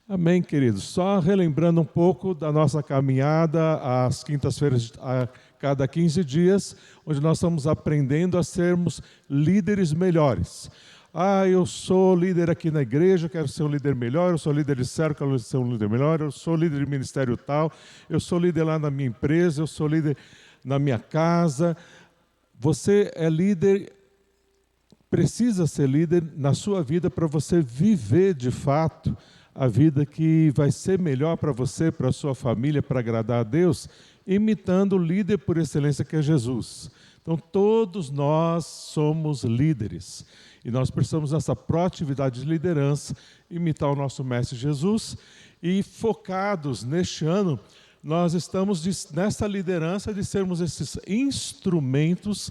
Amém, queridos. Só relembrando um pouco da nossa caminhada às quintas-feiras, a cada 15 dias, onde nós estamos aprendendo a sermos líderes melhores. Eu sou líder aqui na igreja, quero ser um líder melhor, eu sou líder de célula, quero ser um líder melhor, eu sou líder de ministério tal, eu sou líder lá na minha empresa, eu sou líder na minha casa. Você é líder, precisa ser líder na sua vida para você viver de fato a vida que vai ser melhor para você, para a sua família, para agradar a Deus, imitando o líder por excelência que é Jesus. Então, todos nós somos líderes. E nós precisamos dessa proatividade de liderança, imitar o nosso Mestre Jesus. E focados neste ano, nós estamos nessa liderança de sermos esses instrumentos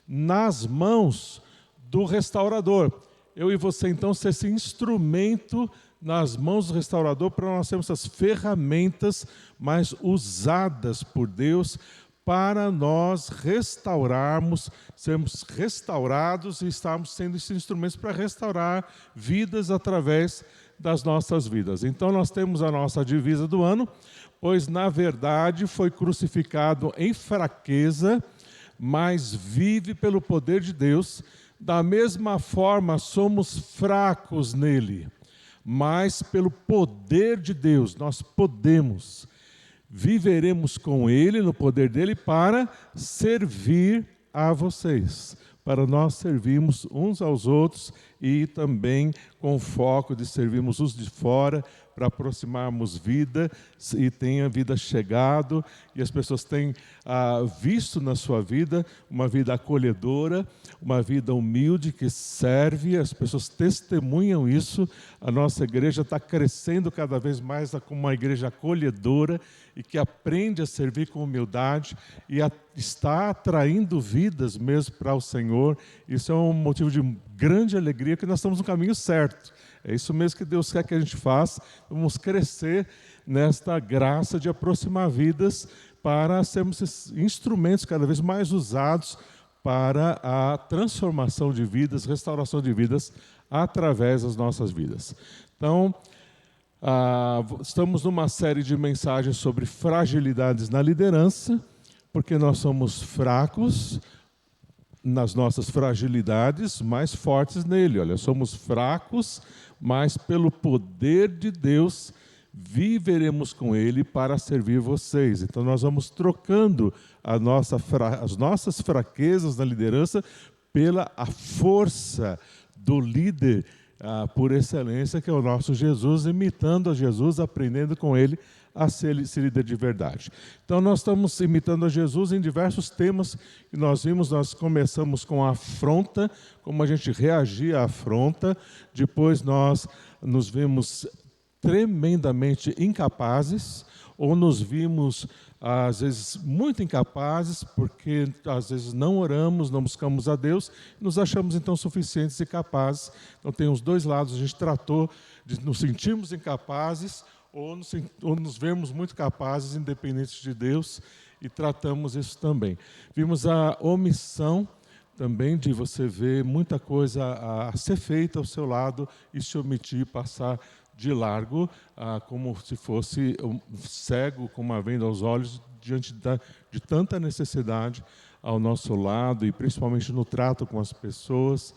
nas mãos do restaurador. Eu e você, então, ser esse instrumento nas mãos do restaurador, para nós termos essas ferramentas mais usadas por Deus para nós restaurarmos, sermos restaurados e estarmos sendo esses instrumentos para restaurar vidas através das nossas vidas. Então nós temos a nossa divisa do ano, pois na verdade foi crucificado em fraqueza, mas vive pelo poder de Deus. Da mesma forma somos fracos nele, mas pelo poder de Deus nós podemos, viveremos com Ele, no poder dEle, para servir a vocês, para nós servirmos uns aos outros e também com o foco de servirmos os de fora, para aproximarmos vida e tenha vida chegado e as pessoas têm visto na sua vida uma vida acolhedora, uma vida humilde que serve, as pessoas testemunham isso. A nossa igreja está crescendo cada vez mais como uma igreja acolhedora e que aprende a servir com humildade e está atraindo vidas mesmo para o Senhor. Isso é um motivo de grande alegria, que nós estamos no caminho certo. É isso mesmo que Deus quer que a gente faça. Vamos crescer nesta graça de aproximar vidas para sermos esses instrumentos cada vez mais usados para a transformação de vidas, restauração de vidas através das nossas vidas. Então, estamos numa série de mensagens sobre fragilidades na liderança, porque nós somos fracos nas nossas fragilidades, mais fortes nele. Olha, somos fracos, mas pelo poder de Deus viveremos com ele para servir vocês. Então nós vamos trocando as nossas fraquezas na liderança pela a força do líder por excelência, que é o nosso Jesus, imitando a Jesus, aprendendo com ele a ser líder de verdade. Então nós estamos imitando a Jesus em diversos temas que nós vimos. Nós começamos com a afronta, como a gente reagia à afronta. Depois nós nos vimos tremendamente incapazes, ou nos vimos às vezes muito incapazes, porque às vezes não oramos, não buscamos a Deus, nos achamos então suficientes e capazes. Então tem os dois lados. A gente tratou de nos sentirmos incapazes ou nos vermos muito capazes, independentes de Deus, e tratamos isso também. Vimos a omissão também, de você ver muita coisa a ser feita ao seu lado e se omitir, passar de largo, como se fosse um cego com uma venda aos olhos, diante de tanta necessidade ao nosso lado, e principalmente no trato com as pessoas,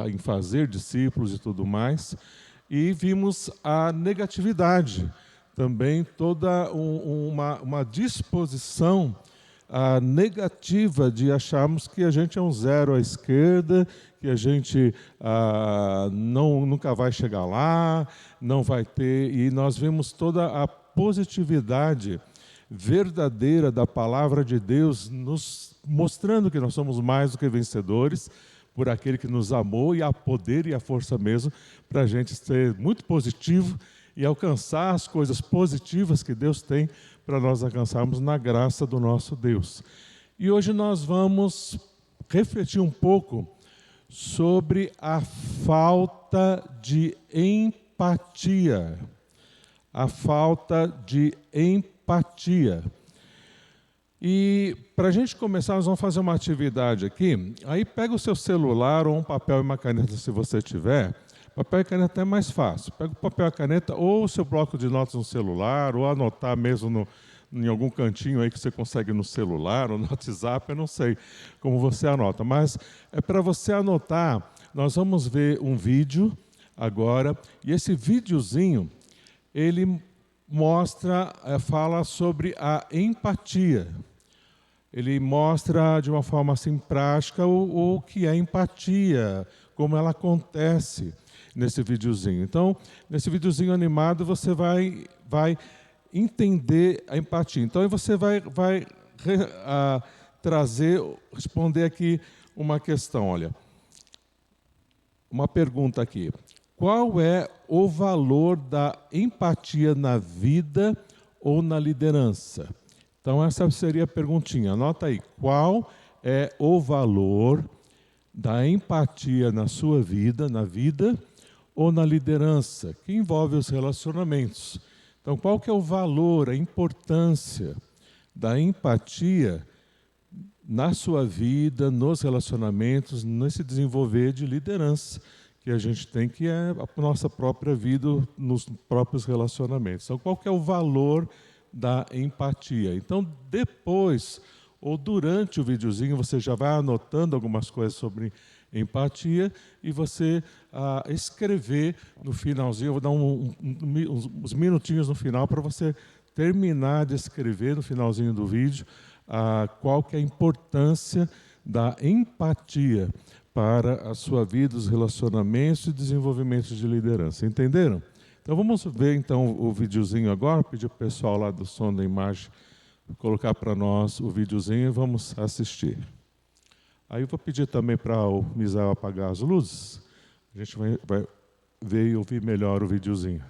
em fazer discípulos e tudo mais. E vimos a negatividade, também toda uma disposição negativa de acharmos que a gente é um zero à esquerda, que a gente nunca vai chegar lá, não vai ter. E nós vimos toda a positividade verdadeira da palavra de Deus, nos mostrando que nós somos mais do que vencedores, por aquele que nos amou, e há poder e a força mesmo para a gente ser muito positivo e alcançar as coisas positivas que Deus tem para nós alcançarmos na graça do nosso Deus. E hoje nós vamos refletir um pouco sobre a falta de empatia. A falta de empatia. E para a gente começar, nós vamos fazer uma atividade aqui. Aí pega o seu celular ou um papel e uma caneta, se você tiver, Papel e caneta é mais fácil. Pega o papel e a caneta ou o seu bloco de notas no celular, ou anotar mesmo em algum cantinho aí que você consegue no celular ou no WhatsApp, eu não sei como você anota. Mas é para você anotar, nós vamos ver um vídeo agora, e esse videozinho, ele mostra, fala sobre a empatia. Ele mostra de uma forma assim prática o que é empatia, como ela acontece nesse videozinho. Então, nesse videozinho animado você vai entender a empatia. Então, você vai responder aqui uma questão, olha, uma pergunta aqui. Qual é o valor da empatia na vida ou na liderança? Então, essa seria a perguntinha. Anota aí. Qual é o valor da empatia na sua vida, na vida ou na liderança, que envolve os relacionamentos? Então, qual que é o valor, a importância da empatia na sua vida, nos relacionamentos, nesse desenvolver de liderança que a gente tem, que é a nossa própria vida, nos próprios relacionamentos. Então, qual que é o valor da empatia? Então, depois ou durante o videozinho, você já vai anotando algumas coisas sobre empatia e você escrever no finalzinho. Eu vou dar uns minutinhos no final para você terminar de escrever no finalzinho do vídeo qual que é a importância da empatia para a sua vida, os relacionamentos e desenvolvimento de liderança. Entenderam? Então vamos ver então o videozinho agora, pedir para o pessoal lá do som da imagem colocar para nós o videozinho e vamos assistir. Aí eu vou pedir também para o Misael apagar as luzes, a gente vai ver e ouvir melhor o videozinho.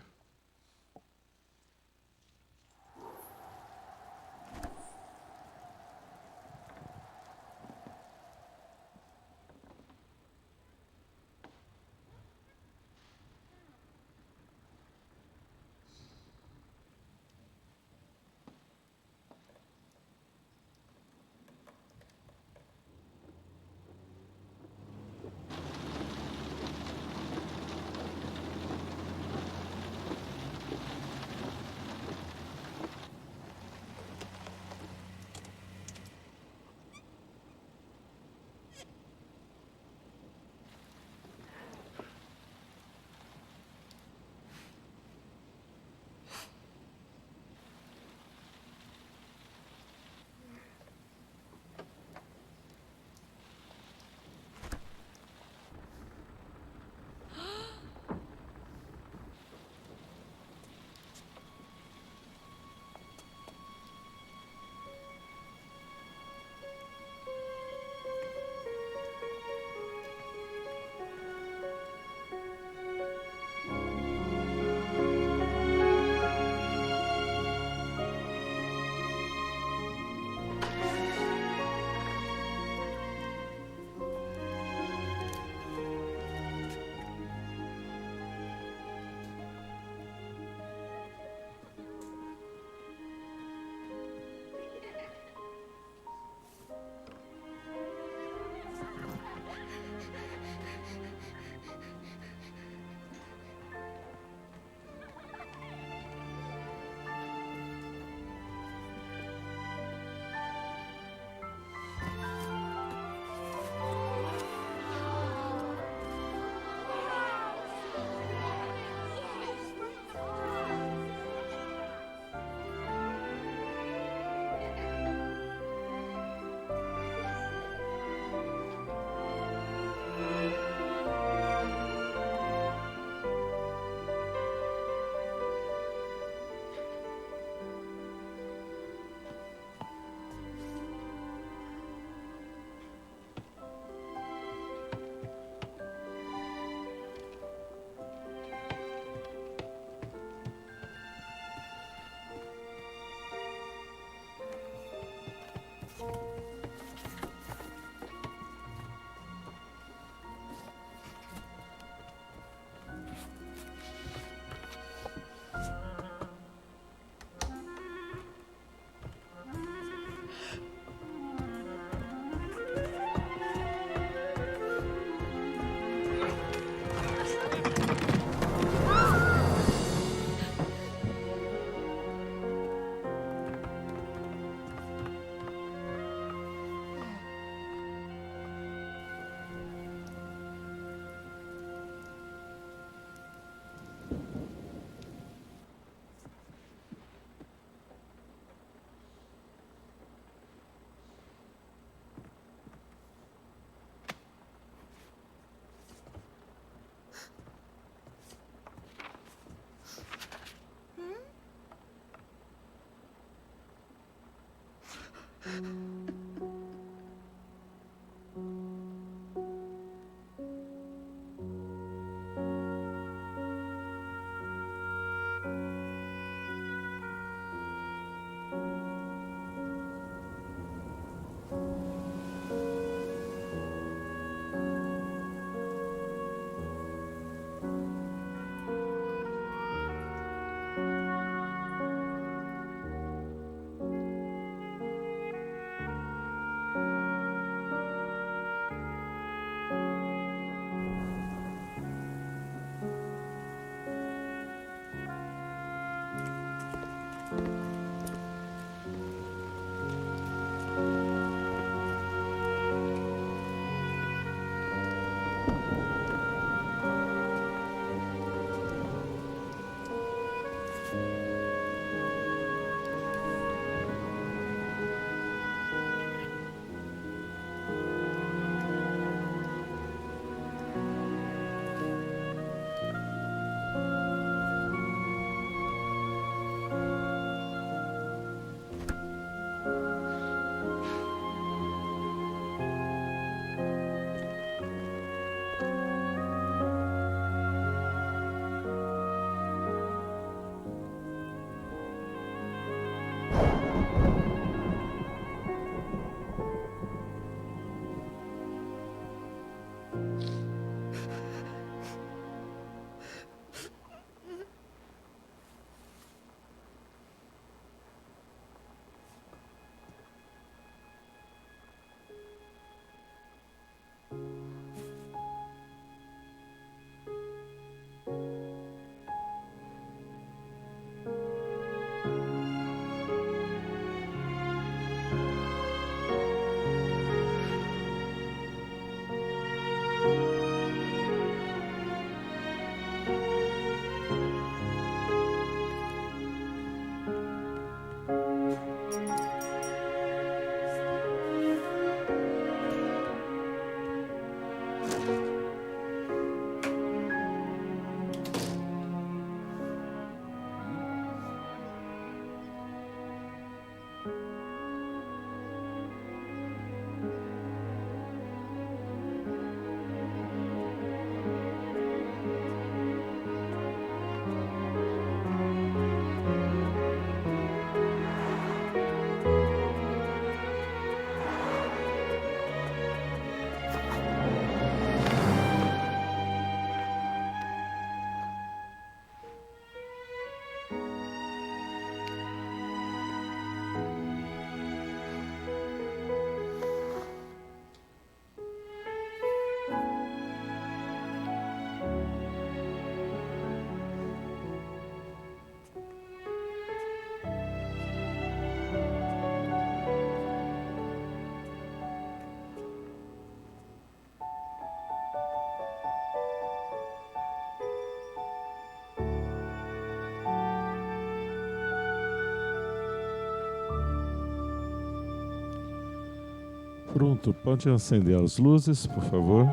Pronto, pode acender as luzes, por favor.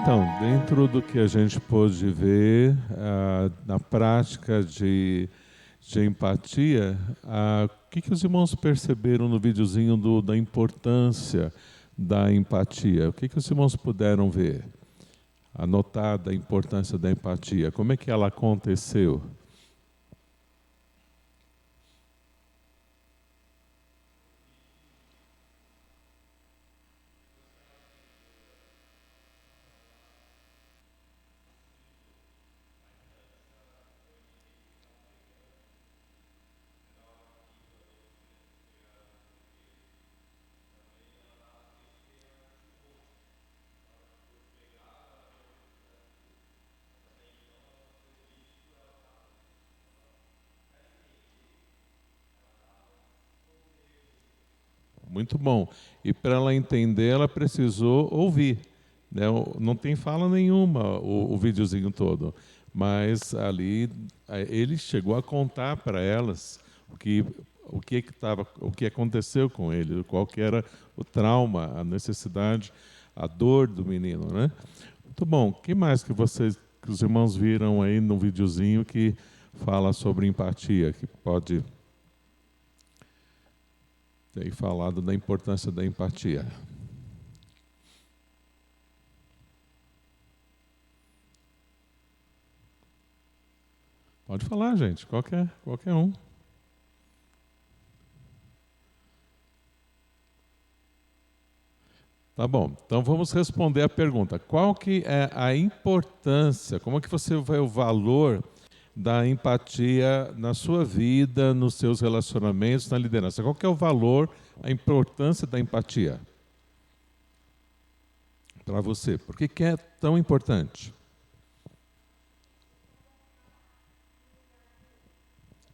Então, dentro do que a gente pôde ver na prática de empatia, o que os irmãos perceberam no videozinho da importância da empatia? O que os irmãos puderam ver? Anotar da importância da empatia. Como é que ela aconteceu? Muito bom. E para ela entender, ela precisou ouvir, né? Não tem fala nenhuma o videozinho todo, mas ali ele chegou a contar para elas o que aconteceu com ele, qual que era o trauma, a necessidade, a dor do menino, né? Muito bom. O que mais que os irmãos viram aí no videozinho que fala sobre empatia, que pode ter falado da importância da empatia. Pode falar, gente, qualquer um. Tá bom, então vamos responder a pergunta. Qual que é a importância, como é que você vê o valor da empatia na sua vida, nos seus relacionamentos, na liderança? Qual que é o valor, a importância da empatia para você? Por que é tão importante?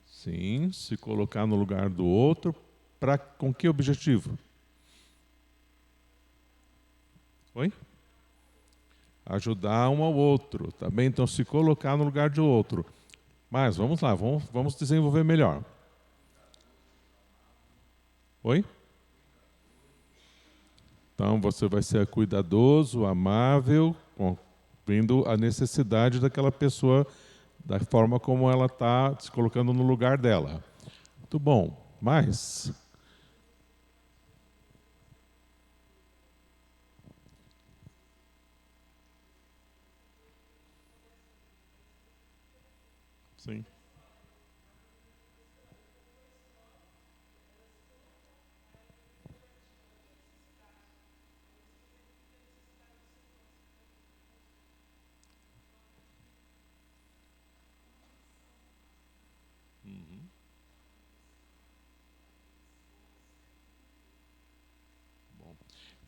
Sim, se colocar no lugar do outro, com que objetivo? Oi? Ajudar um ao outro, tá bem? Então, se colocar no lugar de outro. Mas, vamos lá, vamos desenvolver melhor. Oi? Então, você vai ser cuidadoso, amável, vendo a necessidade daquela pessoa, da forma como ela está se colocando no lugar dela. Muito bom. Mas... Sim.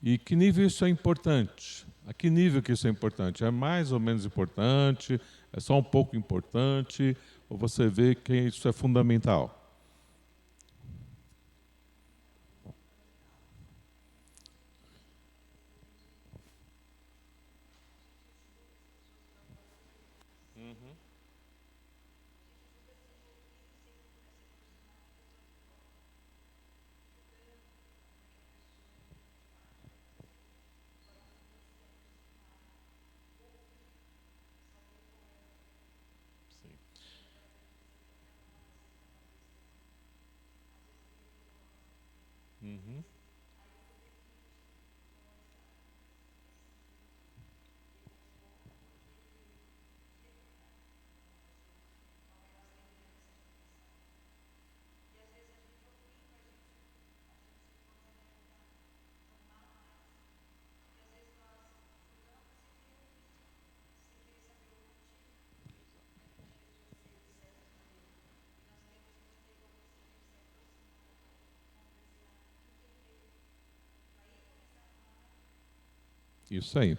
E que nível isso é importante? A que nível que isso é importante? É mais ou menos importante? É só um pouco importante? Ou você vê que isso é fundamental? Uhum. Isso aí.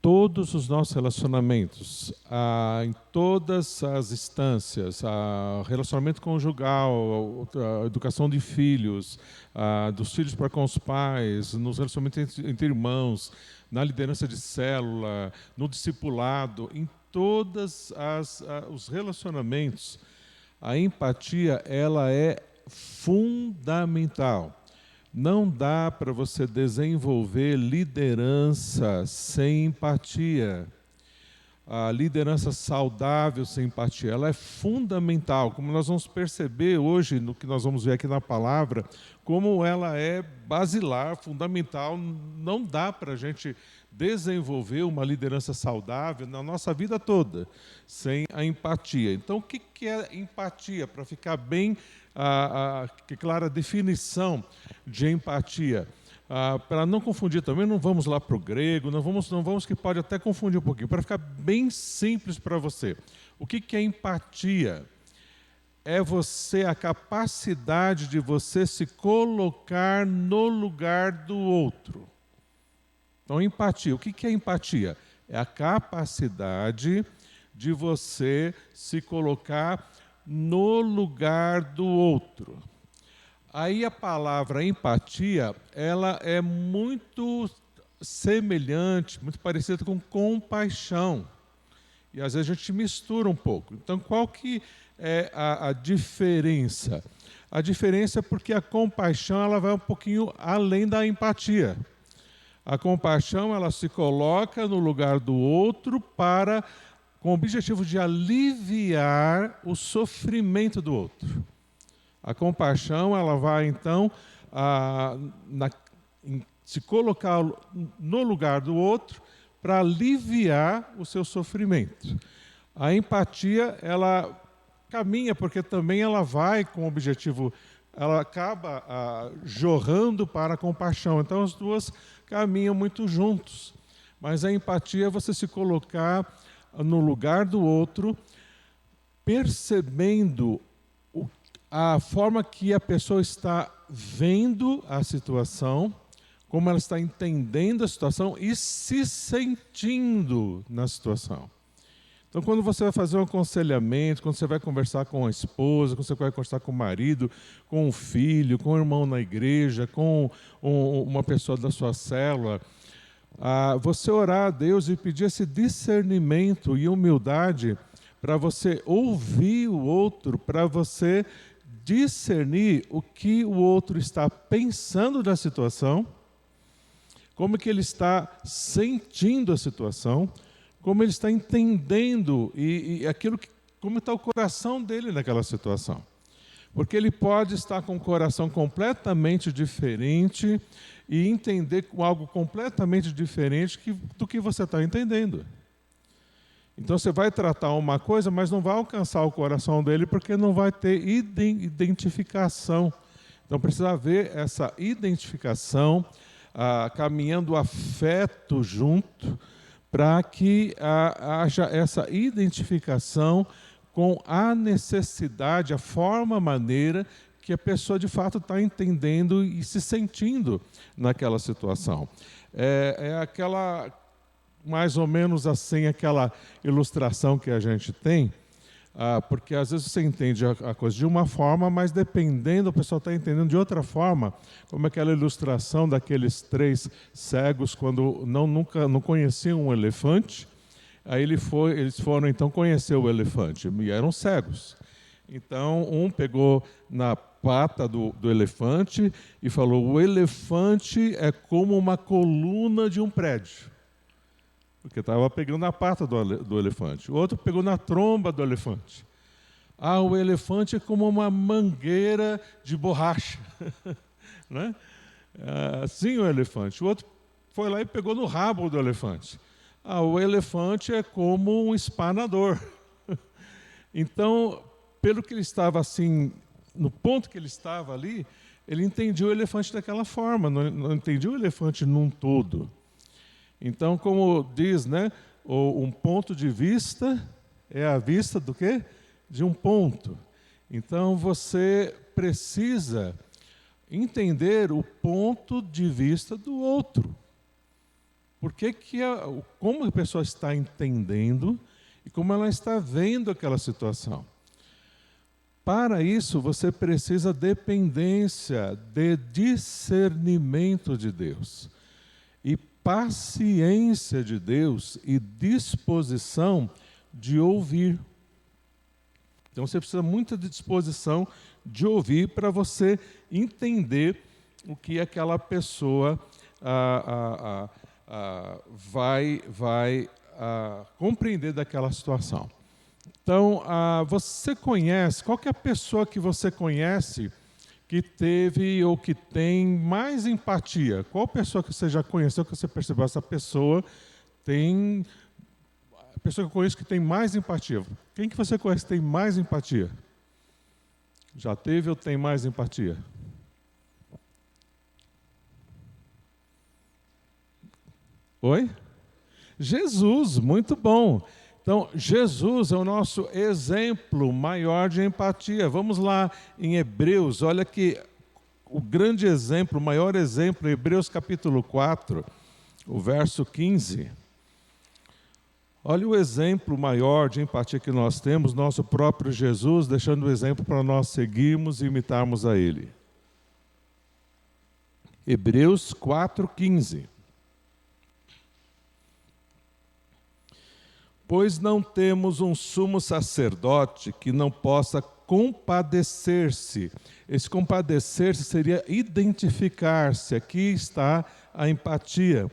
Todos os nossos relacionamentos, em todas as instâncias, relacionamento conjugal, a educação de filhos, dos filhos para com os pais, nos relacionamentos entre irmãos, na liderança de célula, no discipulado, em todos os relacionamentos, a empatia ela é fundamental. Não dá para você desenvolver liderança sem empatia. A liderança saudável sem empatia, ela é fundamental, como nós vamos perceber hoje, no que nós vamos ver aqui na palavra, como ela é basilar, fundamental. Não dá para a gente desenvolver uma liderança saudável na nossa vida toda, sem a empatia. Então, o que é empatia? Para ficar bem clara a definição de empatia. Para não confundir também, não vamos lá para o grego, não vamos que pode até confundir um pouquinho. Para ficar bem simples para você, o que é empatia? É a capacidade de você se colocar no lugar do outro. Então, empatia. O que é empatia? É a capacidade de você se colocar no lugar do outro. Aí a palavra empatia, ela é muito semelhante, muito parecida com compaixão. E às vezes a gente mistura um pouco. Então, qual que é a diferença? A diferença é porque a compaixão ela vai um pouquinho além da empatia. A compaixão ela se coloca no lugar do outro para com o objetivo de aliviar o sofrimento do outro. A compaixão, ela vai então se colocar no lugar do outro para aliviar o seu sofrimento. A empatia, ela caminha, porque também ela vai com o objetivo, ela acaba jorrando para a compaixão. Então as duas caminham muito juntos. Mas a empatia é você se colocar no lugar do outro, percebendo a forma que a pessoa está vendo a situação, como ela está entendendo a situação e se sentindo na situação. Então, quando você vai fazer um aconselhamento, quando você vai conversar com a esposa, quando você vai conversar com o marido, com o filho, com o irmão na igreja, com uma pessoa da sua célula, você orar a Deus e pedir esse discernimento e humildade para você ouvir o outro, para você discernir o que o outro está pensando da situação, como que ele está sentindo a situação, como ele está entendendo e como está o coração dele naquela situação. Porque ele pode estar com um coração completamente diferente e entender algo completamente diferente do que você está entendendo. Então você vai tratar uma coisa, mas não vai alcançar o coração dele porque não vai ter identificação. Então precisa haver essa identificação, caminhando afeto junto, para que haja essa identificação com a necessidade, a forma, a maneira que a pessoa de fato está entendendo e se sentindo naquela situação. É aquela, mais ou menos assim, aquela ilustração que a gente tem, porque às vezes você entende a coisa de uma forma, mas dependendo, a pessoa está entendendo de outra forma, como aquela ilustração daqueles 3 cegos quando nunca conheciam um elefante. Aí eles foram então conhecer o elefante, e eram cegos. Então um pegou na pata do elefante e falou: o elefante é como uma coluna de um prédio. Porque estava pegando na pata do elefante. O outro pegou na tromba do elefante. O elefante é como uma mangueira de borracha. Né? Assim o elefante. O outro foi lá e pegou no rabo do elefante. O elefante é como um espanador. Então, pelo que ele estava assim, no ponto que ele estava ali, ele entendia o elefante daquela forma, não entendia o elefante num todo. Então, como diz, né, um ponto de vista é a vista do quê? De um ponto. Então, você precisa entender o ponto de vista do outro. Como a pessoa está entendendo e como ela está vendo aquela situação. Para isso, você precisa de dependência, de discernimento de Deus. E paciência de Deus e disposição de ouvir. Então você precisa muita disposição de ouvir para você entender o que aquela pessoa vai compreender daquela situação. Então, você conhece, qual que é a pessoa que você conhece que teve ou que tem mais empatia? Qual pessoa que você já conheceu, que você percebeu, essa pessoa tem... A pessoa que eu conheço que tem mais empatia. Quem que você conhece que tem mais empatia? Já teve ou tem mais empatia? Oi? Jesus, muito bom. Então, Jesus é o nosso exemplo maior de empatia. Vamos lá em Hebreus, olha que o grande exemplo, o maior exemplo, Hebreus capítulo 4, o verso 15. Olha o exemplo maior de empatia que nós temos, nosso próprio Jesus, deixando o exemplo para nós seguirmos e imitarmos a Ele. Hebreus 4, 15. Pois não temos um sumo sacerdote que não possa compadecer-se. Esse compadecer-se seria identificar-se. Aqui está a empatia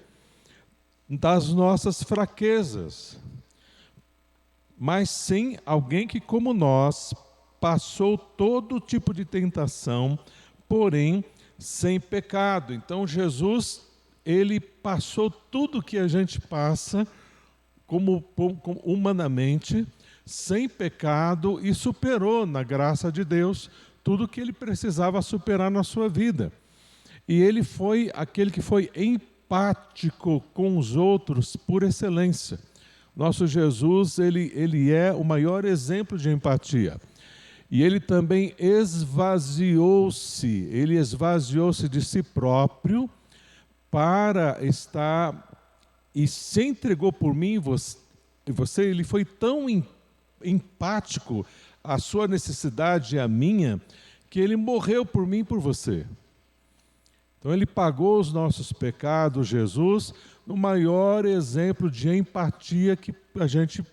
das nossas fraquezas. mas sim alguém que, como nós, passou todo tipo de tentação, porém sem pecado. Então Jesus, ele passou tudo que a gente passa como humanamente, sem pecado, e superou, na graça de Deus, tudo que ele precisava superar na sua vida. E ele foi aquele que foi empático com os outros por excelência. Nosso Jesus, ele é o maior exemplo de empatia. E ele também esvaziou-se de si próprio para estar, e se entregou por mim e você, ele foi tão empático à sua necessidade e à minha, que ele morreu por mim e por você. Então ele pagou os nossos pecados, Jesus, no maior exemplo de empatia que a gente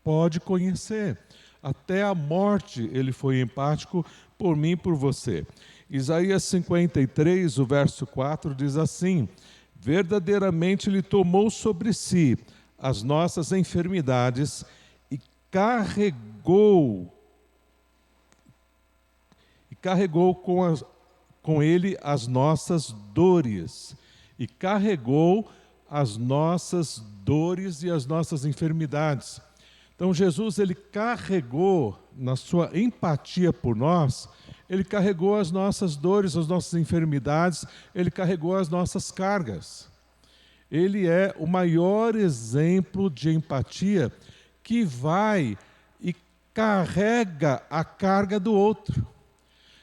pode conhecer. Até a morte ele foi empático por mim e por você. Isaías 53, o verso 4, diz assim: verdadeiramente ele tomou sobre si as nossas enfermidades e carregou com ele as nossas dores. E carregou as nossas dores e as nossas enfermidades. Então Jesus, ele carregou, na sua empatia por nós, ele carregou as nossas dores, as nossas enfermidades, ele carregou as nossas cargas. Ele é o maior exemplo de empatia que vai e carrega a carga do outro.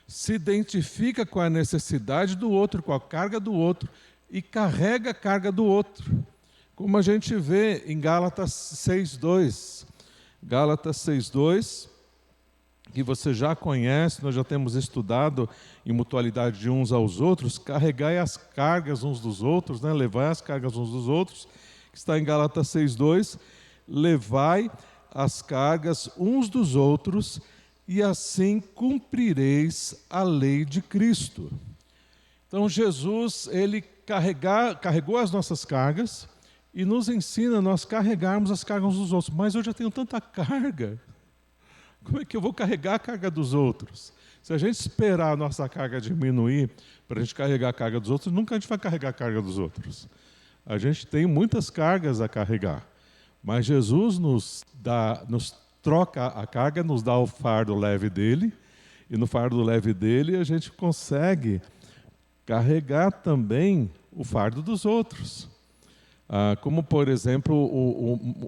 Se identifica com a necessidade do outro, com a carga do outro, e carrega a carga do outro. Como a gente vê em Gálatas 6:2. Gálatas 6:2, que você já conhece, nós já temos estudado em mutualidade de uns aos outros, carregai as cargas uns dos outros, levai as cargas uns dos outros, que está em Gálatas 6:2, levai as cargas uns dos outros, e assim cumprireis a lei de Cristo. Então Jesus, ele carregou as nossas cargas e nos ensina a nós carregarmos as cargas uns dos outros. Mas eu já tenho tanta carga, como é que eu vou carregar a carga dos outros? Se a gente esperar a nossa carga diminuir para a gente carregar a carga dos outros, nunca a gente vai carregar a carga dos outros. A gente tem muitas cargas a carregar, mas Jesus nos troca a carga, nos dá o fardo leve dele, e no fardo leve dele a gente consegue carregar também o fardo dos outros. Como, por exemplo,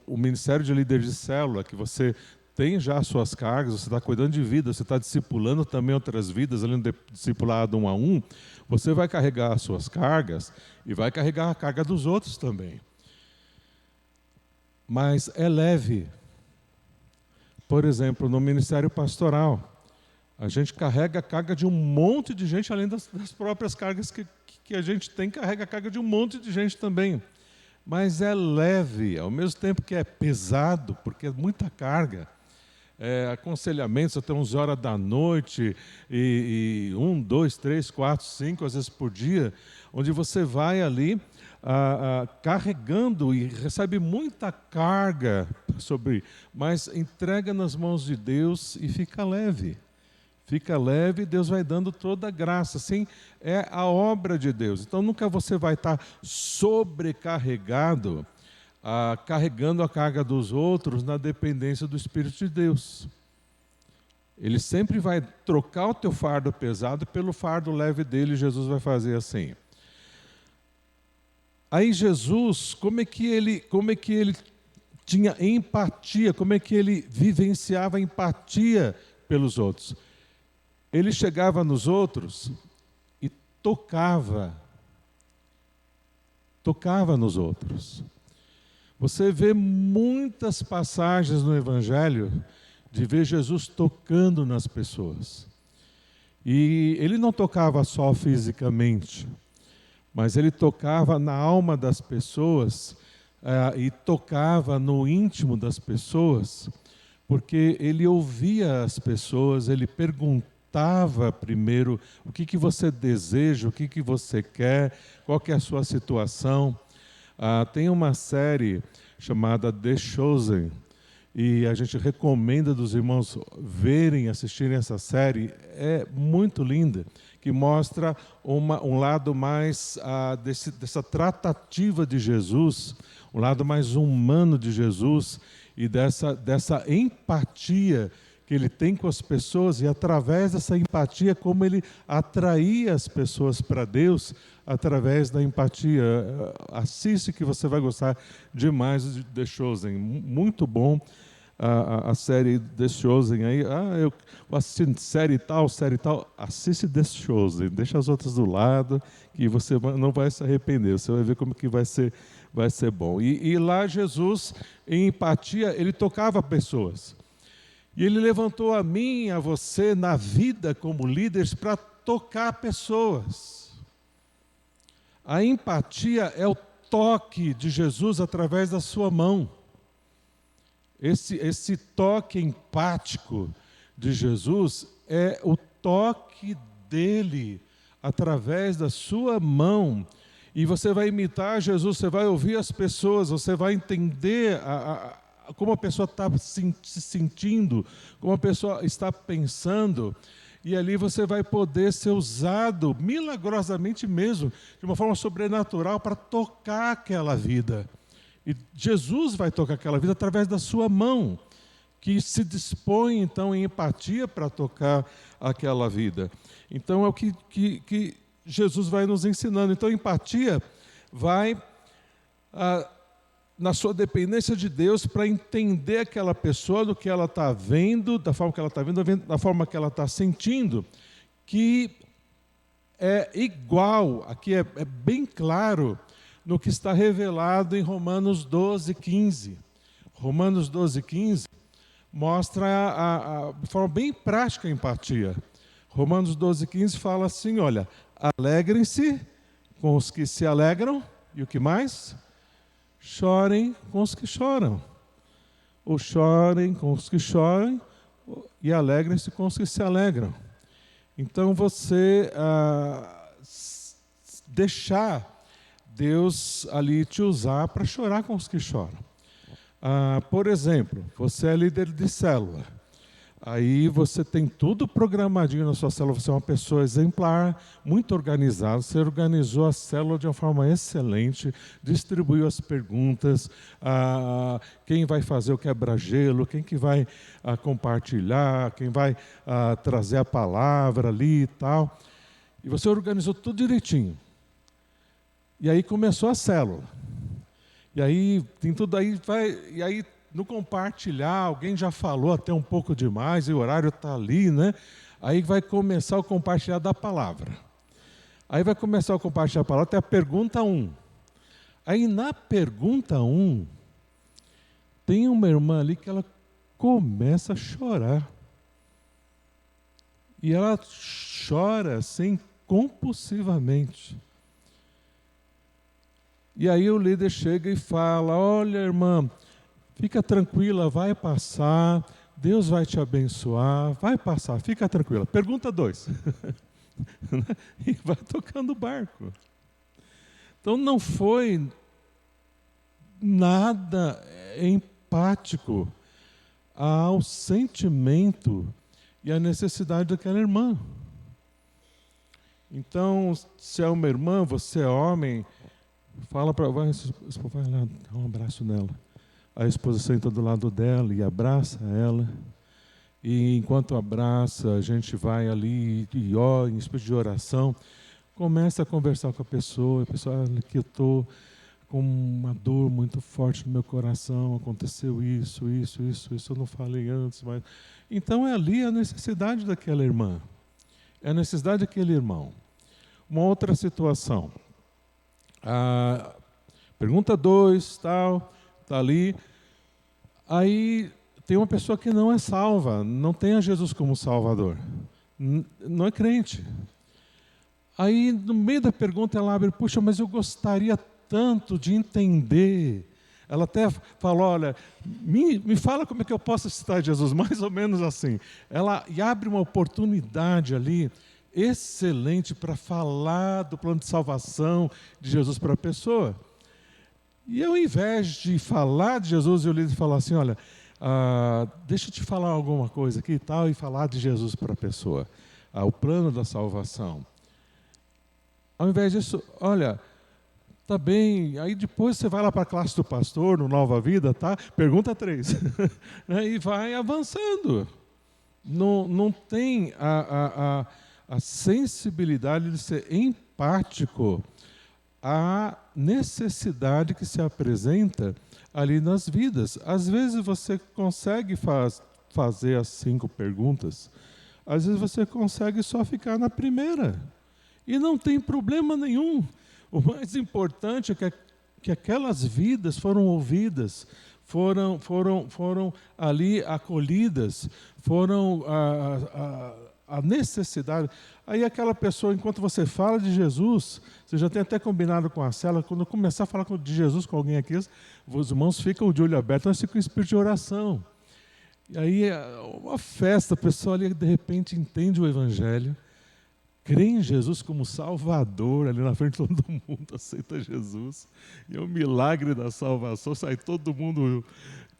o Ministério de Líder de Célula, que você tem já suas cargas, você está cuidando de vida, você está discipulando também outras vidas, ali no discipulado 1 a 1, você vai carregar as suas cargas e vai carregar a carga dos outros também. Mas é leve. Por exemplo, no Ministério Pastoral, a gente carrega a carga de um monte de gente, além das próprias cargas que a gente tem, carrega a carga de um monte de gente também. Mas é leve, ao mesmo tempo que é pesado, porque é muita carga. Aconselhamentos até 11 horas da noite, e 1, 2, 3, 4, 5, às vezes por dia, onde você vai ali carregando e recebe muita carga mas entrega nas mãos de Deus e fica leve. Fica leve, Deus vai dando toda a graça. Assim, é a obra de Deus. Então nunca você vai estar sobrecarregado, carregando a carga dos outros na dependência do Espírito de Deus. Ele sempre vai trocar o teu fardo pesado pelo fardo leve dele, e Jesus vai fazer assim. Aí Jesus, como é que ele tinha empatia, como é que ele vivenciava empatia pelos outros? Ele chegava nos outros e tocava nos outros. Você vê muitas passagens no Evangelho de ver Jesus tocando nas pessoas. E ele não tocava só fisicamente, mas ele tocava na alma das pessoas e tocava no íntimo das pessoas, porque ele ouvia as pessoas, ele perguntava primeiro o que você deseja, o que você quer, qual que é a sua situação. Tem uma série chamada The Chosen, e a gente recomenda dos irmãos verem, assistirem essa série, é muito linda, que mostra um lado mais dessa tratativa de Jesus, um lado mais humano de Jesus e dessa empatia que ele tem com as pessoas, e através dessa empatia, como ele atraía as pessoas para Deus, através da empatia. Assiste que você vai gostar demais de The Chosen. Muito bom a série The Chosen. Aí, eu assisto série tal, assiste The Chosen. Deixa as outras do lado, que você não vai se arrepender. Você vai ver como que vai ser bom. E lá Jesus, em empatia, ele tocava pessoas. E ele levantou a mim e a você na vida como líderes para tocar pessoas. A empatia é o toque de Jesus através da sua mão. Esse toque empático de Jesus é o toque dele através da sua mão. E você vai imitar Jesus, você vai ouvir as pessoas, você vai entender como a pessoa está se sentindo, como a pessoa está pensando, e ali você vai poder ser usado milagrosamente mesmo, de uma forma sobrenatural, para tocar aquela vida. E Jesus vai tocar aquela vida através da sua mão, que se dispõe então em empatia para tocar aquela vida. Então é o que Jesus vai nos ensinando. Então empatia vai na sua dependência de Deus para entender aquela pessoa, do que ela está vendo, da forma que ela está vendo, da forma que ela está sentindo, que é igual, aqui é bem claro, no que está revelado em Romanos 12:15. Romanos 12:15 mostra de forma bem prática a empatia. Romanos 12:15 fala assim, olha, alegrem-se com os que se alegram, e o que mais? Chorem com os que choram. Ou chorem com os que choram e alegrem-se com os que se alegram. Então você deixar Deus ali te usar para chorar com os que choram. Por exemplo, você é líder de célula. Aí você tem tudo programadinho na sua célula, você é uma pessoa exemplar, muito organizada, você organizou a célula de uma forma excelente, distribuiu as perguntas, quem vai fazer o quebra-gelo, quem que vai compartilhar, quem vai trazer a palavra ali e tal. E você organizou tudo direitinho. E aí começou a célula. E aí tem tudo aí, e aí no compartilhar, alguém já falou até um pouco demais, e o horário está ali, né? Aí vai começar o compartilhar da palavra. Aí vai começar o compartilhar da palavra até a pergunta 1. Aí na pergunta 1, tem uma irmã ali que ela começa a chorar. E ela chora assim compulsivamente. E aí o líder chega e fala, olha irmã, fica tranquila, vai passar, Deus vai te abençoar, vai passar, fica tranquila. Pergunta 2. E vai tocando o barco. Então não foi nada empático ao sentimento e à necessidade daquela irmã. Então, se é uma irmã, você é homem, fala para vai lá, dá um abraço nela. A esposa senta do lado dela e abraça ela. E enquanto abraça, a gente vai ali e ora, em espírito de oração, começa a conversar com a pessoa. A pessoa, olha, que eu estou com uma dor muito forte no meu coração, aconteceu isso, eu não falei antes, mas... Então é ali a necessidade daquela irmã, é a necessidade daquele irmão. Uma outra situação, pergunta 2, tal, está ali, aí tem uma pessoa que não é salva, não tem a Jesus como Salvador, não é crente. Aí no meio da pergunta ela abre, puxa, mas eu gostaria tanto de entender. Ela até falou, olha, me fala como é que eu posso citar Jesus, mais ou menos assim. Ela abre uma oportunidade ali, excelente, para falar do plano de salvação de Jesus para a pessoa. E ao invés de falar de Jesus, eu lhe falar assim, olha, deixa eu te falar alguma coisa aqui e tal, e falar de Jesus para a pessoa. O plano da salvação. Ao invés disso, olha, tá bem, aí depois você vai lá para a classe do pastor, no Nova Vida, tá? Pergunta 3. E vai avançando. Não tem a sensibilidade de ser empático à necessidade que se apresenta ali nas vidas. Às vezes você consegue fazer as 5 perguntas, às vezes você consegue só ficar na primeira. E não tem problema nenhum. O mais importante é que aquelas vidas foram ouvidas, foram ali acolhidas, foram a necessidade. Aí aquela pessoa, enquanto você fala de Jesus, você já tem até combinado com a cela, quando eu começar a falar de Jesus com alguém aqui, os irmãos ficam de olho aberto, nós ficamos com espírito de oração. E aí uma festa, a pessoa ali de repente entende o Evangelho, crê em Jesus como Salvador, ali na frente todo mundo aceita Jesus. E é um milagre da salvação, sai todo mundo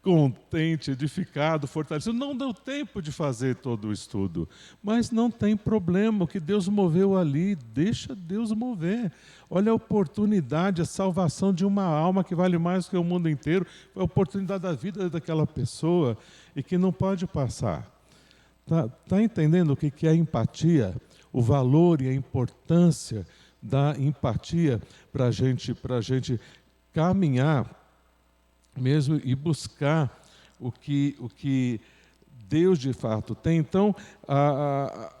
contente, edificado, fortalecido. Não deu tempo de fazer todo o estudo, mas não tem problema, o que Deus moveu ali, deixa Deus mover. Olha a oportunidade, a salvação de uma alma que vale mais do que o mundo inteiro, a oportunidade da vida daquela pessoa e que não pode passar. Tá entendendo o que é empatia? O valor e a importância da empatia para a gente caminhar mesmo e buscar o que Deus de fato tem. Então, a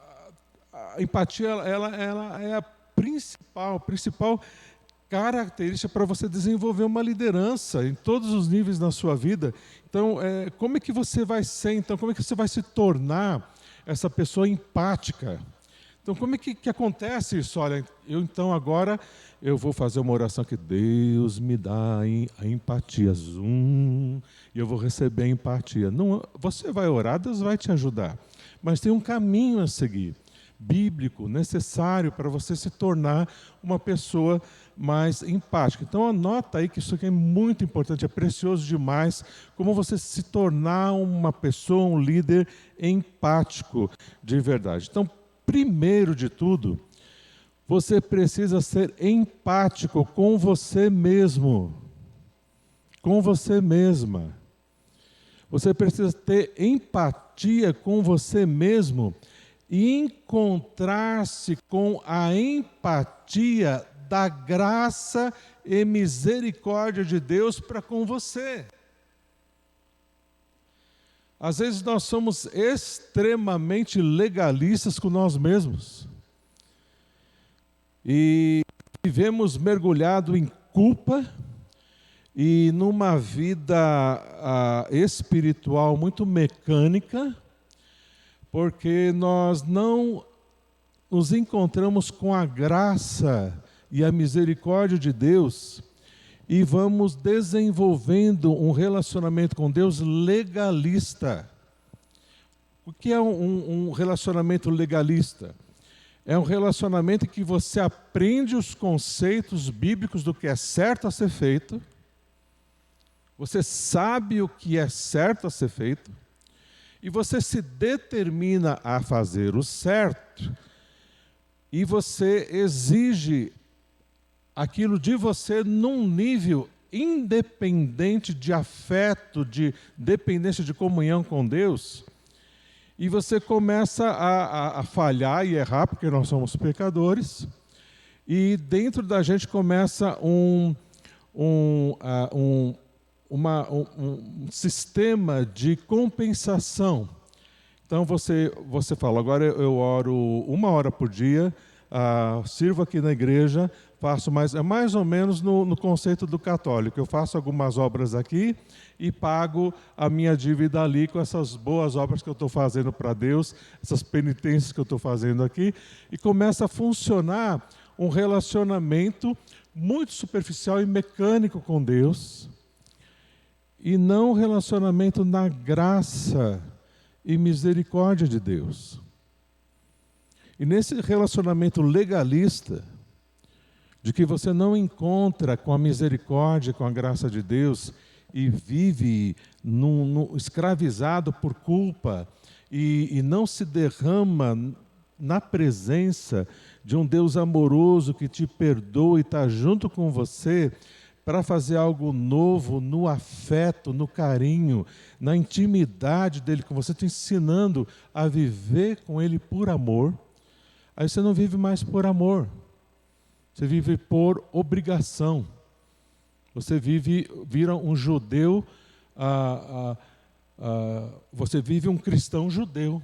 empatia ela é a principal característica para você desenvolver uma liderança em todos os níveis da sua vida. Então, como é que você vai ser? Então, como é que você vai se tornar essa pessoa empática? Então, como é que acontece isso? Olha, agora eu vou fazer uma oração que Deus me dá a empatia. E eu vou receber a empatia. Não, você vai orar, Deus vai te ajudar. Mas tem um caminho a seguir, bíblico, necessário para você se tornar uma pessoa mais empática. Então, anota aí que isso aqui é muito importante, é precioso demais, como você se tornar uma pessoa, um líder empático de verdade. Então, primeiro de tudo, você precisa ser empático com você mesmo, com você mesma. Você precisa ter empatia com você mesmo e encontrar-se com a empatia da graça e misericórdia de Deus para com você. Às vezes nós somos extremamente legalistas com nós mesmos. E vivemos mergulhado em culpa e numa vida espiritual muito mecânica, porque nós não nos encontramos com a graça e a misericórdia de Deus e vamos desenvolvendo um relacionamento com Deus legalista. O que é um relacionamento legalista? É um relacionamento em que você aprende os conceitos bíblicos do que é certo a ser feito, você sabe o que é certo a ser feito, e você se determina a fazer o certo, e você exige aquilo de você num nível independente de afeto, de dependência de comunhão com Deus, e você começa a falhar e errar, porque nós somos pecadores, e dentro da gente começa um sistema de compensação. Então você fala, agora eu oro 1 hora por dia, sirvo aqui na igreja, faço é mais ou menos no conceito do católico. Eu faço algumas obras aqui e pago a minha dívida ali com essas boas obras que eu estou fazendo para Deus, essas penitências que eu estou fazendo aqui, e começa a funcionar um relacionamento muito superficial e mecânico com Deus, e não um relacionamento na graça e misericórdia de Deus. E nesse relacionamento legalista, de que você não encontra com a misericórdia, com a graça de Deus, e vive escravizado por culpa e não se derrama na presença de um Deus amoroso que te perdoa e está junto com você para fazer algo novo no afeto, no carinho, na intimidade dele com você, te ensinando a viver com ele por amor, aí você não vive mais por amor, você vive por obrigação. Você vira um judeu, você vive um cristão judeu,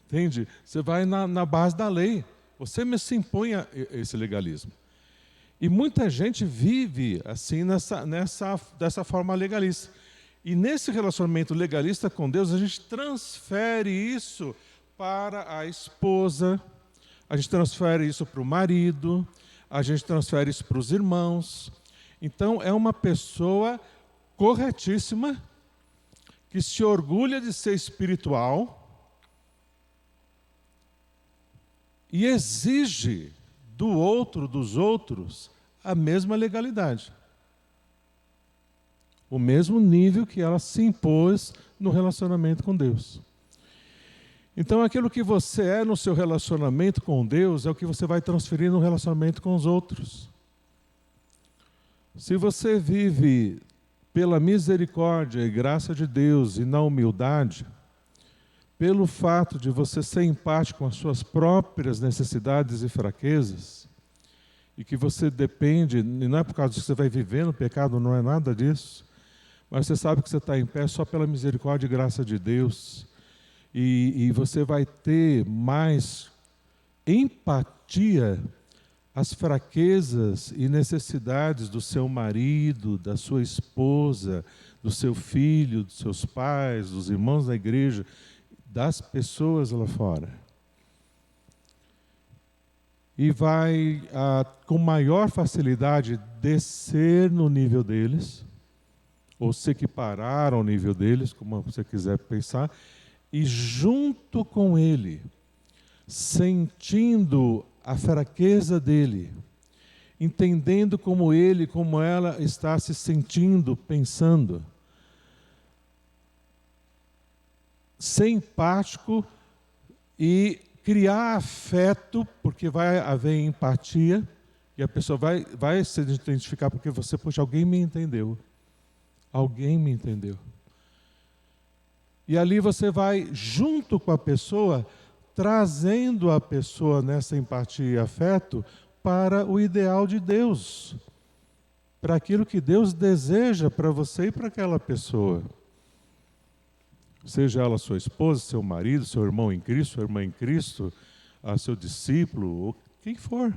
entende? Você vai na base da lei, você mesmo se impõe a esse legalismo. E muita gente vive assim dessa forma legalista. E nesse relacionamento legalista com Deus, a gente transfere isso para a esposa, a gente transfere isso para o marido, a gente transfere isso para os irmãos. Então, é uma pessoa corretíssima, que se orgulha de ser espiritual e exige dos outros, a mesma legalidade. O mesmo nível que ela se impôs no relacionamento com Deus. Então, aquilo que você é no seu relacionamento com Deus é o que você vai transferir no relacionamento com os outros. Se você vive pela misericórdia e graça de Deus e na humildade, pelo fato de você ser empático com as suas próprias necessidades e fraquezas, e que você depende, e não é por causa de que você vai viver no pecado, não é nada disso, mas você sabe que você está em pé só pela misericórdia e graça de Deus, e você vai ter mais empatia às fraquezas e necessidades do seu marido, da sua esposa, do seu filho, dos seus pais, dos irmãos da igreja, das pessoas lá fora. E vai, com maior facilidade, descer no nível deles, ou se equiparar ao nível deles, como você quiser pensar, e junto com ele, sentindo a fraqueza dele, entendendo como ela está se sentindo, pensando, ser empático e criar afeto, porque vai haver empatia, e a pessoa vai se identificar, porque você, poxa, alguém me entendeu. Alguém me entendeu. E ali você vai, junto com a pessoa, trazendo a pessoa nessa empatia e afeto para o ideal de Deus, para aquilo que Deus deseja para você e para aquela pessoa. Seja ela sua esposa, seu marido, seu irmão em Cristo, sua irmã em Cristo, seu discípulo, ou quem for.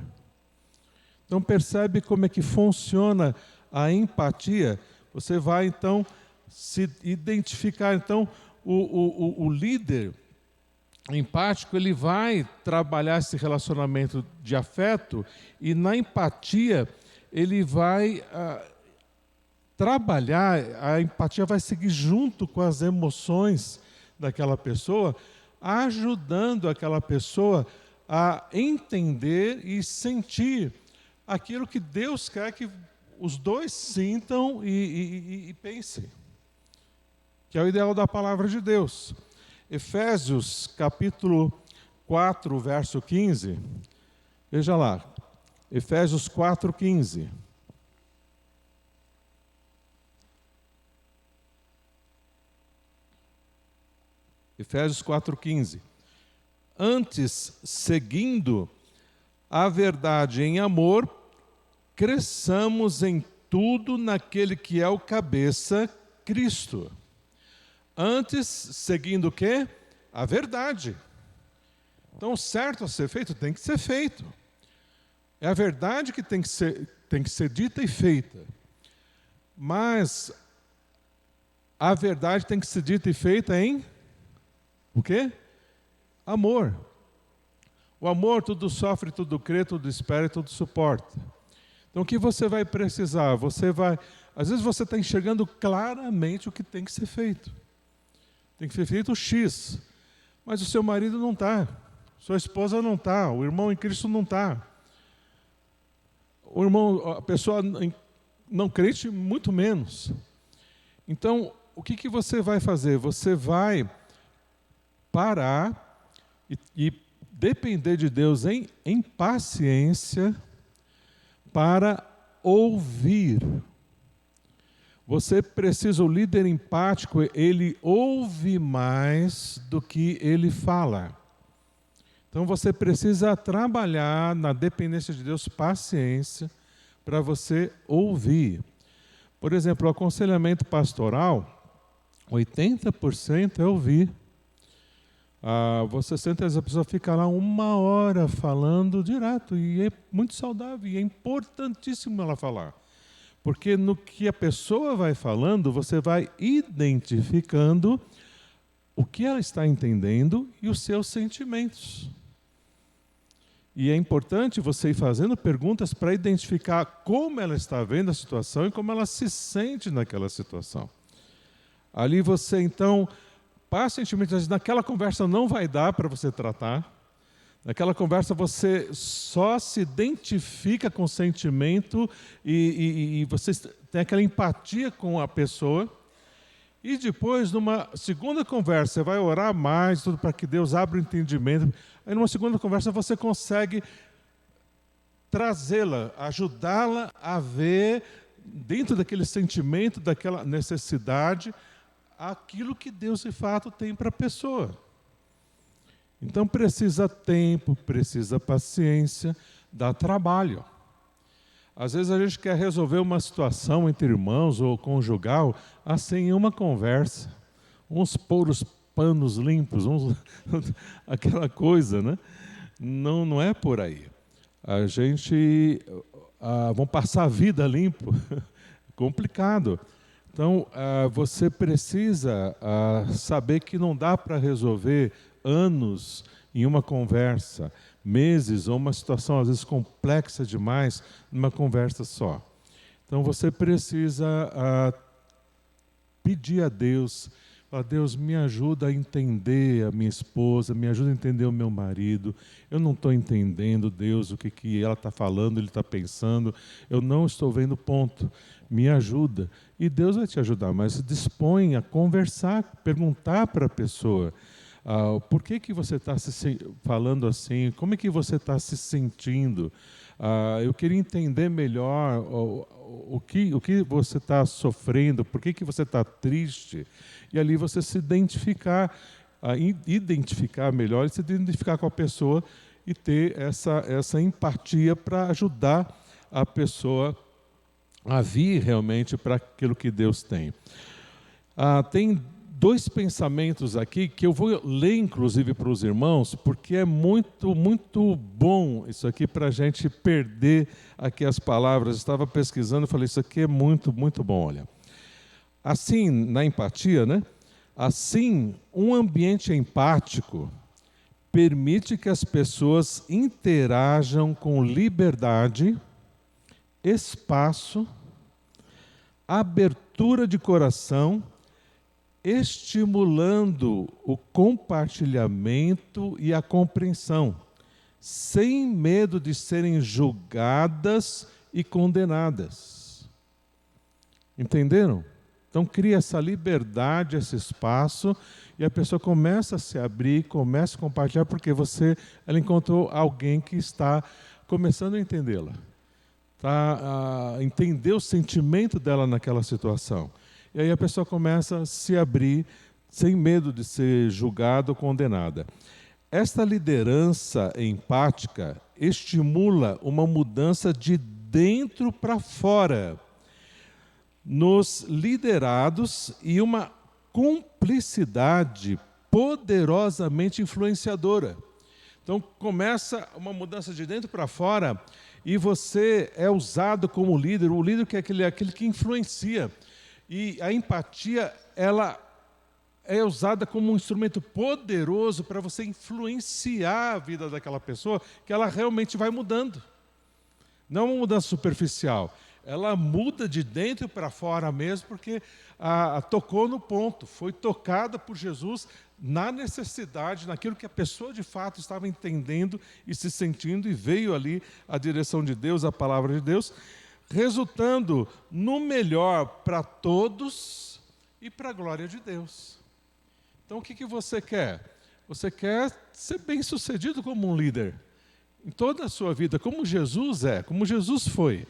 Então percebe como é que funciona a empatia. Você vai então se identificar. Então o líder empático, ele vai trabalhar esse relacionamento de afeto, e na empatia ele vai trabalhar, a empatia vai seguir junto com as emoções daquela pessoa, ajudando aquela pessoa a entender e sentir aquilo que Deus quer que os dois sintam e pensem, que é o ideal da palavra de Deus. Efésios capítulo 4, verso 15, veja lá, Efésios 4, 15. Efésios 4,15. Antes, seguindo a verdade em amor, cresçamos em tudo naquele que é o cabeça, Cristo. Antes, seguindo o quê? A verdade. Então, o certo a ser feito tem que ser feito. É a verdade que tem que ser dita e feita. Mas a verdade tem que ser dita e feita em o quê? Amor. O amor tudo sofre, tudo crê, tudo espera e tudo suporta. Então o que você vai precisar? Às vezes você está enxergando claramente o que tem que ser feito. Tem que ser feito o X. Mas o seu marido não está. Sua esposa não está. O irmão em Cristo não está. A pessoa não crente, muito menos. Então, o que você vai fazer? Você vai parar e depender de Deus em paciência para ouvir. Você precisa, o líder empático, ele ouve mais do que ele fala. Então você precisa trabalhar na dependência de Deus, paciência, para você ouvir. Por exemplo, o aconselhamento pastoral, 80% é ouvir. Você senta, a pessoa fica lá 1 hora falando direto, e é muito saudável, e é importantíssimo ela falar. Porque no que a pessoa vai falando, você vai identificando o que ela está entendendo e os seus sentimentos. E é importante você ir fazendo perguntas para identificar como ela está vendo a situação e como ela se sente naquela situação. Ali você, então, pacientemente, naquela conversa não vai dar para você tratar. Naquela conversa você só se identifica com o sentimento e você tem aquela empatia com a pessoa. E depois, numa segunda conversa, você vai orar mais, tudo para que Deus abra o entendimento. Aí numa segunda conversa você consegue trazê-la, ajudá-la a ver, dentro daquele sentimento, daquela necessidade, aquilo que Deus de fato tem para a pessoa. Então precisa tempo, precisa paciência, dá trabalho. Às vezes a gente quer resolver uma situação entre irmãos ou conjugal assim em uma conversa. Uns pôr os panos limpos, aquela coisa, né? Não é por aí. A gente vamos passar a vida limpo, complicado. Então você precisa saber que não dá para resolver anos em uma conversa, meses ou uma situação às vezes complexa demais numa conversa só. Então você precisa pedir a Deus, falar: Deus, me ajuda a entender a minha esposa, me ajuda a entender o meu marido. Eu não estou entendendo, Deus, o que ela está falando, ele está pensando. Eu não estou vendo ponto. Me ajuda. E Deus vai te ajudar, mas dispõe a conversar, perguntar para a pessoa. Por que você está se falando assim? Como é que você está se sentindo? Eu queria entender melhor o que você está sofrendo, por que você está triste. E ali você se identificar melhor, se identificar com a pessoa e ter essa empatia para ajudar a pessoa a vir realmente para aquilo que Deus tem. Tem 2 pensamentos aqui que eu vou ler, inclusive, para os irmãos, porque é muito, muito bom isso aqui para a gente perder aqui as palavras. Eu estava pesquisando e falei: isso aqui é muito, muito bom. Olha, assim, na empatia, né? Assim, um ambiente empático permite que as pessoas interajam com liberdade, espaço, abertura de coração, estimulando o compartilhamento e a compreensão, sem medo de serem julgadas e condenadas. Entenderam? Então cria essa liberdade, esse espaço, e a pessoa começa a se abrir, começa a compartilhar, porque ela encontrou alguém que está começando a entendê-la, entender o sentimento dela naquela situação. E aí a pessoa começa a se abrir sem medo de ser julgada ou condenada. Esta liderança empática estimula uma mudança de dentro para fora nos liderados e uma cumplicidade poderosamente influenciadora. Então começa uma mudança de dentro para fora e você é usado como líder, o líder que é aquele que influencia. E a empatia, ela é usada como um instrumento poderoso para você influenciar a vida daquela pessoa, que ela realmente vai mudando. Não uma mudança superficial. Ela muda de dentro para fora mesmo, porque tocou no ponto, foi tocada por Jesus na necessidade, naquilo que a pessoa de fato estava entendendo e se sentindo, e veio ali a direção de Deus, a palavra de Deus, resultando no melhor para todos e para a glória de Deus. Então o que você quer? Você quer ser bem-sucedido como um líder em toda a sua vida, como Jesus é, como Jesus foi.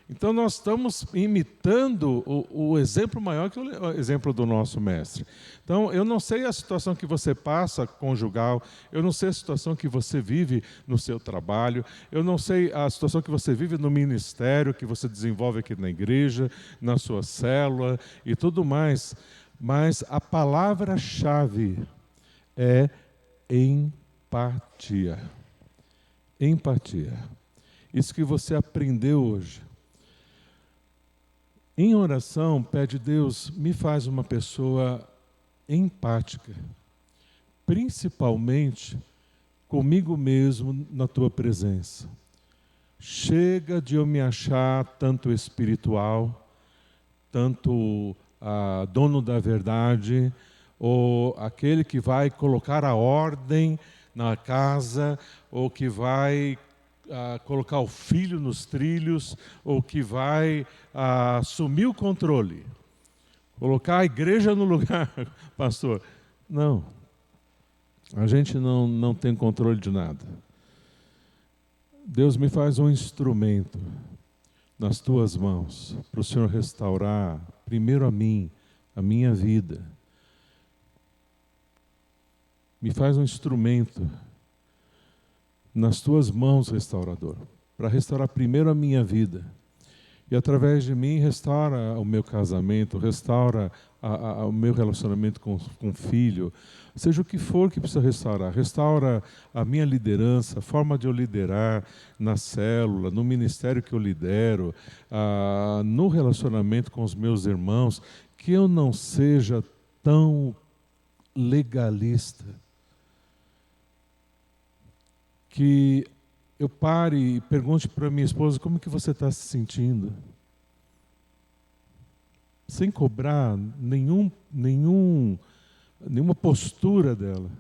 Então nós estamos imitando o exemplo maior que o exemplo do nosso mestre. Então eu não sei a situação que você passa conjugal, eu não sei a situação que você vive no seu trabalho, eu não sei a situação que você vive no ministério, que você desenvolve aqui na igreja, na sua célula e tudo mais, mas a palavra-chave é empatia. Empatia. Isso que você aprendeu hoje. Em oração, pede Deus, me faz uma pessoa empática, principalmente comigo mesmo na tua presença. Chega de eu me achar tanto espiritual, tanto dono da verdade, ou aquele que vai colocar a ordem na casa, ou que vai colocar o filho nos trilhos, ou que vai assumir o controle, colocar a igreja no lugar, pastor. Não, a gente não tem controle de nada. Deus me faz um instrumento nas tuas mãos, para o Senhor restaurar, primeiro a mim, a minha vida. Me faz um instrumento nas tuas mãos, restaurador, para restaurar primeiro a minha vida. E através de mim restaura o meu casamento, restaura o meu relacionamento com o filho, seja o que for que precisa restaurar. Restaura a minha liderança, a forma de eu liderar na célula, no ministério que eu lidero, no relacionamento com os meus irmãos, que eu não seja tão legalista, que eu pare e pergunte para minha esposa como que você está se sentindo, sem cobrar nenhuma postura dela.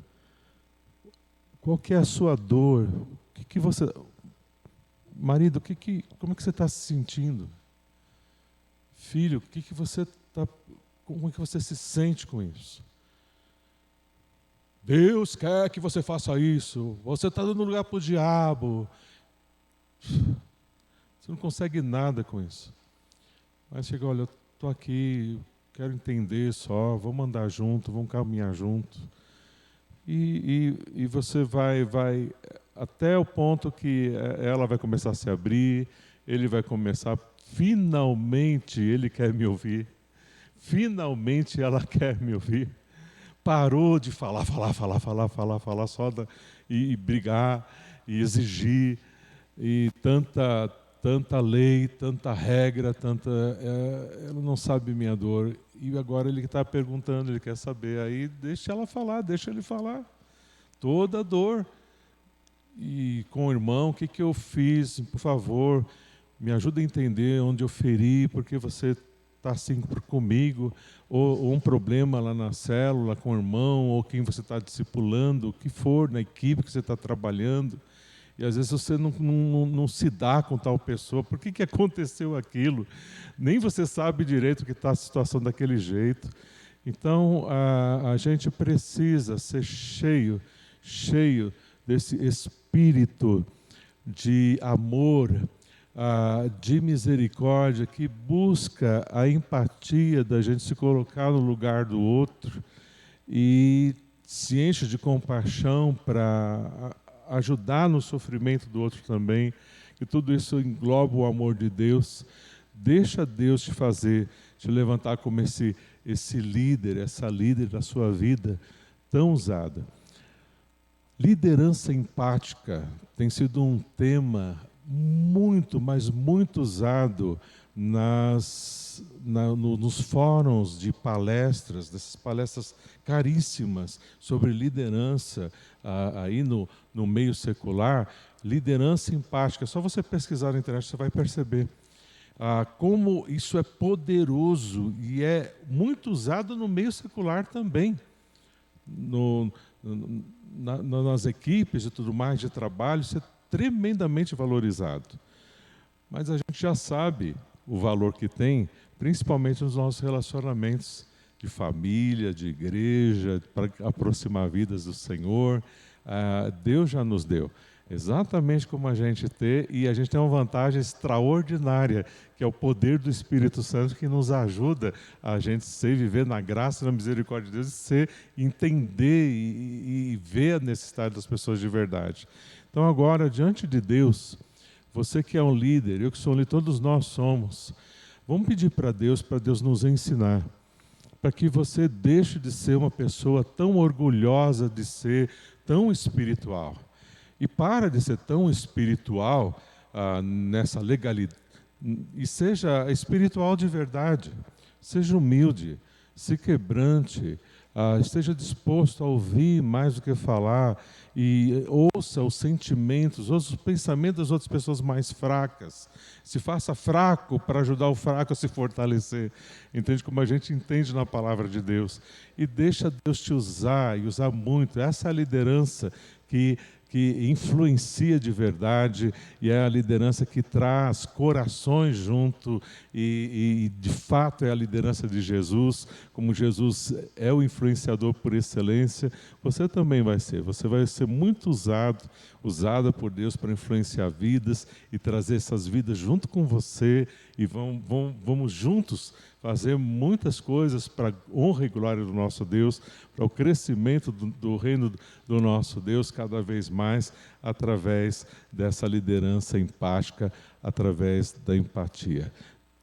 Qual que é a sua dor? O que você, marido, como que você está se sentindo? Filho, como é que você se sente com isso? Deus quer que você faça isso. Você está dando lugar para o diabo. Você não consegue nada com isso. Mas chega, olha, eu estou aqui, quero entender só, vamos andar junto, vamos caminhar junto. E você vai até o ponto que ela vai começar a se abrir, ele vai começar, finalmente ele quer me ouvir. Finalmente ela quer me ouvir. Parou de falar só e brigar e exigir, e tanta lei, tanta regra, ela não sabe minha dor. E agora ele está perguntando, ele quer saber. Aí deixa ela falar, deixa ele falar. Toda a dor. E com o irmão, o que eu fiz? Por favor, me ajuda a entender onde eu feri, porque você está assim comigo, ou um problema lá na célula com o irmão, ou quem você está discipulando, o que for, na equipe que você está trabalhando, e às vezes você não se dá com tal pessoa, por que aconteceu aquilo? Nem você sabe direito que está a situação daquele jeito. Então, a gente precisa ser cheio desse espírito de amor, de misericórdia, que busca a empatia da gente se colocar no lugar do outro e se enche de compaixão para ajudar no sofrimento do outro também, que tudo isso engloba o amor de Deus. Deixa Deus te levantar como esse líder, essa líder da sua vida tão usada. Liderança empática tem sido um tema muito, mas muito usado nos fóruns de palestras, dessas palestras caríssimas sobre liderança aí no meio secular. Liderança empática, só você pesquisar na internet você vai perceber como isso é poderoso e é muito usado no meio secular também, nas equipes e tudo mais de trabalho. Isso é tremendamente valorizado. Mas a gente já sabe o valor que tem, principalmente nos nossos relacionamentos de família, de igreja, para aproximar vidas do Senhor. Deus já nos deu. Exatamente como a gente tem, e a gente tem uma vantagem extraordinária, que é o poder do Espírito Santo, que nos ajuda a gente viver na graça e na misericórdia de Deus, entender e ver a necessidade das pessoas de verdade. Então agora, diante de Deus, você que é um líder, eu que sou um líder, todos nós somos, vamos pedir para Deus nos ensinar, para que você deixe de ser uma pessoa tão orgulhosa de ser tão espiritual. E para de ser tão espiritual nessa legalidade, e seja espiritual de verdade, seja humilde, se quebrante, esteja disposto a ouvir mais do que falar, e ouça os sentimentos, ouça os pensamentos das outras pessoas mais fracas. Se faça fraco para ajudar o fraco a se fortalecer. Entende como a gente entende na palavra de Deus. E deixa Deus te usar, e usar muito. Essa é a liderança que influencia de verdade, e é a liderança que traz corações junto, e de fato é a liderança de Jesus. Como Jesus é o influenciador por excelência, você também vai ser. Você vai ser muito usada por Deus para influenciar vidas e trazer essas vidas junto com você, e vamos juntos fazer muitas coisas para a honra e glória do nosso Deus, para o crescimento do reino do nosso Deus cada vez mais, através dessa liderança empática, através da empatia.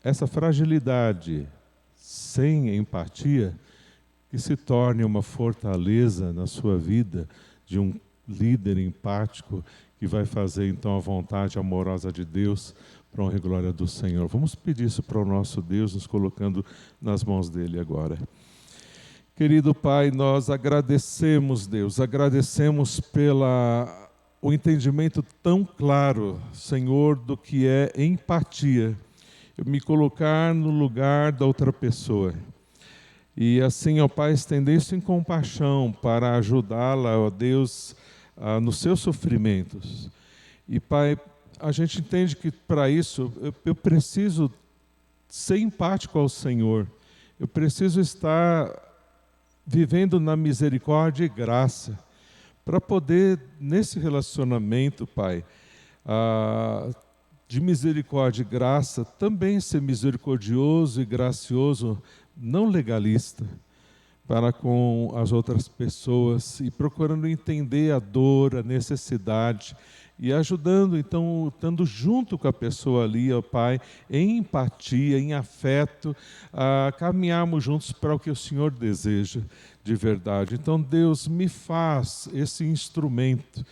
Essa fragilidade sem empatia, que se torne uma fortaleza na sua vida de um líder empático, que vai fazer então a vontade amorosa de Deus, para a honra e glória do Senhor. Vamos pedir isso para o nosso Deus, nos colocando nas mãos dele agora. Querido Pai, nós agradecemos, Deus, agradecemos o entendimento tão claro, Senhor, do que é empatia. Eu me colocar no lugar da outra pessoa. E assim, ó Pai, estender isso em compaixão para ajudá-la, ó Deus, nos seus sofrimentos. E Pai, a gente entende que para isso eu preciso ser empático ao Senhor. Eu preciso estar vivendo na misericórdia e graça, para poder, nesse relacionamento, Pai, de misericórdia e graça, também ser misericordioso e gracioso, não legalista, para com as outras pessoas, e procurando entender a dor, a necessidade, e ajudando, então, estando junto com a pessoa ali, ó Pai, em empatia, em afeto, a caminharmos juntos para o que o Senhor deseja de verdade. Então, Deus, me faz esse instrumento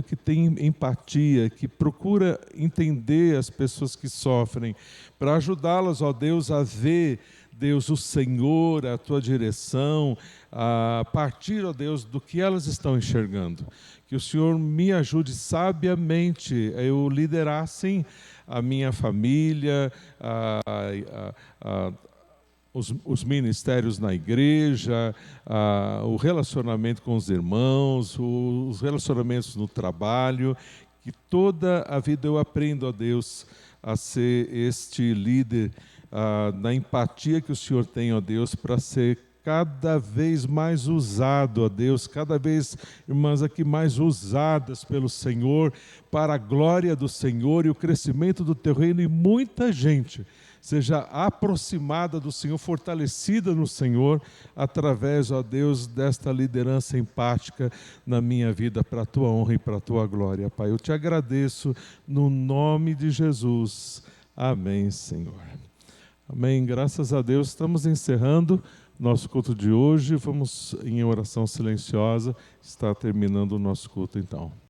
que tem empatia, que procura entender as pessoas que sofrem, para ajudá-las, ó Deus, a ver, Deus, o Senhor, a Tua direção, a partir, ó Deus, do que elas estão enxergando. Que o Senhor me ajude sabiamente a eu liderar, sim, a minha família, os ministérios na igreja, o relacionamento com os irmãos, os relacionamentos no trabalho, que toda a vida eu aprendo, ó Deus, a ser este líder, na empatia que o Senhor tem, ó Deus, para ser cada vez mais usado, ó Deus, cada vez, irmãs, aqui mais usadas pelo Senhor, para a glória do Senhor e o crescimento do Teu reino, e muita gente seja aproximada do Senhor, fortalecida no Senhor, através, ó Deus, desta liderança empática na minha vida, para a Tua honra e para a Tua glória, Pai. Eu Te agradeço no nome de Jesus. Amém, Senhor. Amém. Graças a Deus. Estamos encerrando nosso culto de hoje. Vamos em oração silenciosa. Está terminando o nosso culto, então.